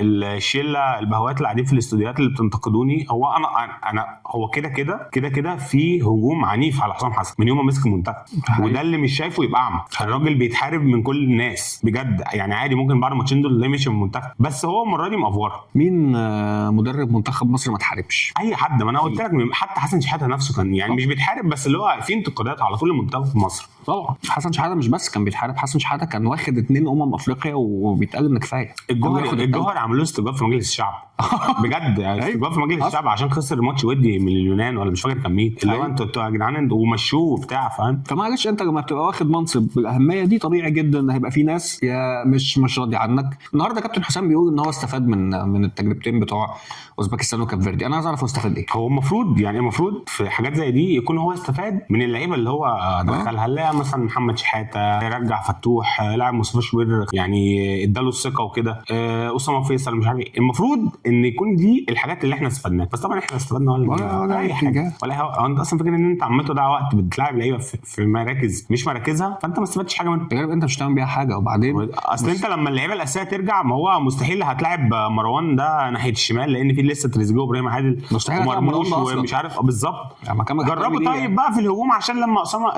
الشله البهوات اللي قاعدين في الاستوديوهات اللي بتنتقدوني، هو انا هو كده في هجوم عنيف على حسام حسن من يوم ما مسك المنتخب، وده اللي مش شايفه يبقى اعمى. الراجل بيتحارب من كل الناس بجد يعني، عادي ممكن بعد ماتشين دول اللي مشي من المنتخب، بس هو المره دي مأفوره. مين مدرب منتخب مصر ما اتحاربش؟ اي حد، ما انا قلت لك حتى حسن شحاته نفسه كان يعني مش بيتحارب، بس اللي هو في انتقادات على طول لمنتخب مصر. طبعا حسن شحاته مش بس كان بيتحارب، حسن شحاته كان واخد 2 افريقيا وبيتقال ان كفايه. الجوهر عملوا له استجواب في مجلس الشعب بجد استجواب في مجلس الشعب عشان خسر ماتش ودي من اليونان ولا مش فاكر كان مين، اللي هو انتوا يا جدعان ومشوه وبتاع، فاهم؟ فمعلش انت لما بتبقى واخد منصب بالاهميه دي طبيعي جدا ان هيبقى في ناس يا مش راضي عنك. النهارده كابتن حسام بيقول ان هو استفاد من التجربتين بتوع اوزبكستان وكاب فيردي. انا عايز اعرف هو استفاد ايه. هو المفروض في حاجات زي دي يكون هو استفاد من اللعيبه اللي هو دخلها، لا مثلا محمد شحاته يرجع فتوح، لاعب مصطفى شوبير يعني اداله الثقه وكده، اسامه فيصل مش عارف ايه. المفروض ان يكون دي الحاجات اللي احنا استفدناها، بس طبعا احنا استفدنا ولا اي حاجه ولا انت اصلا فاكر ان انت عمال تضيع وقت بتلعب لعيبه في مراكز مش مراكزها، فانت ما استفدتش حاجه منها. انت مش هتعمل بيها حاجه. وبعدين اصل انت لما اللعيبه الاساسيه ترجع، ما هو مستحيل هتلاعب مروان ده ناحيه الشمال لان في لسه تريزيجيه وابراهيم عادل ومرموش ومش عارف بالظبط. يعني جربوا طيب بقى في الهجوم عشان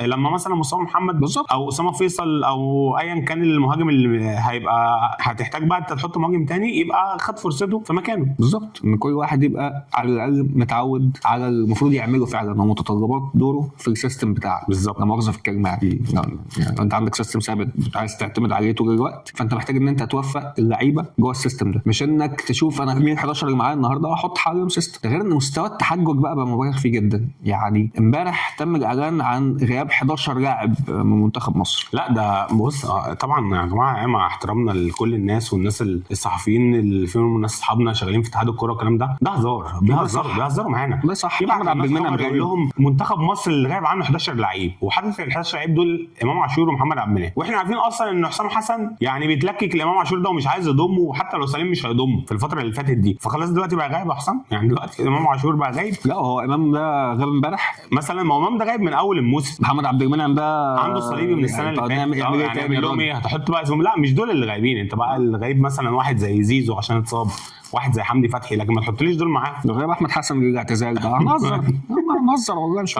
لما مثلا مصطفى محمد بالظبط او اسامه فيصل او ايا كان المهاجم اللي هيبقى هتحتاج بقى انت تحط مهاجم تاني يبقى خد فرصته في مكانه. بالظبط ان كل واحد يبقى على الاقل متعود على المفروض يعمله فعلا ومتطلبات دوره في السيستم بتاعك. بالظبط لا مؤاخذه في الكلمه يعني انت عندك سيستم ثابت عايز تعتمد عليه طول الوقت، فانت محتاج ان انت توفق اللعيبه جوه السيستم ده، مش انك تشوف انا مين 11 اللي معايا النهارده احط حالهم سيستم. غير ان مستوى التحجج بقى مبالغ فيه جدا. يعني امبارح تم الاعلان عن غياب 11 لاعب من منتخب مصر. لا ده بص طبعا يا جماعه مع احترامنا لكل الناس والناس الصحفيين اللي فيهم ناس اصحابنا شغالين في اتحاد الكوره والكلام ده هزار، بيهزروا معانا. ده صح. محمد عبد المنعم بيقول لهم منتخب مصر اللي غايب عنه 11 لعيب، وحدث ال 11 لعيب دول امام عاشور ومحمد عبد المنعم، واحنا عارفين اصلا ان حسام حسن يعني بيتلكك لامام عاشور ده ومش عايز يضمه، وحتى لو سليم مش هيضمه في الفتره اللي فاتت دي، فخلاص دلوقتي بقى غايب حسام. يعني دلوقتي امام عاشور بقى غايب. لا هو امام ده غاب امبارح مثلا، ما امام ده غايب من اول الموسم. محمد عبد المنعم ده عنده صليبي من السنه اللي فاتت. يعني لهم ايه هتحط بقى اسمهم؟ لا مش دول اللي غايبين، انت بقى اللي غايب مثلا واحد زي زيزو عشان اتصاب، واحد زي حمدي فتحي، لكن ما تحطليش دول معاه. لو غايب احمد حسن اللي اعتزال ده هنهزر والله مش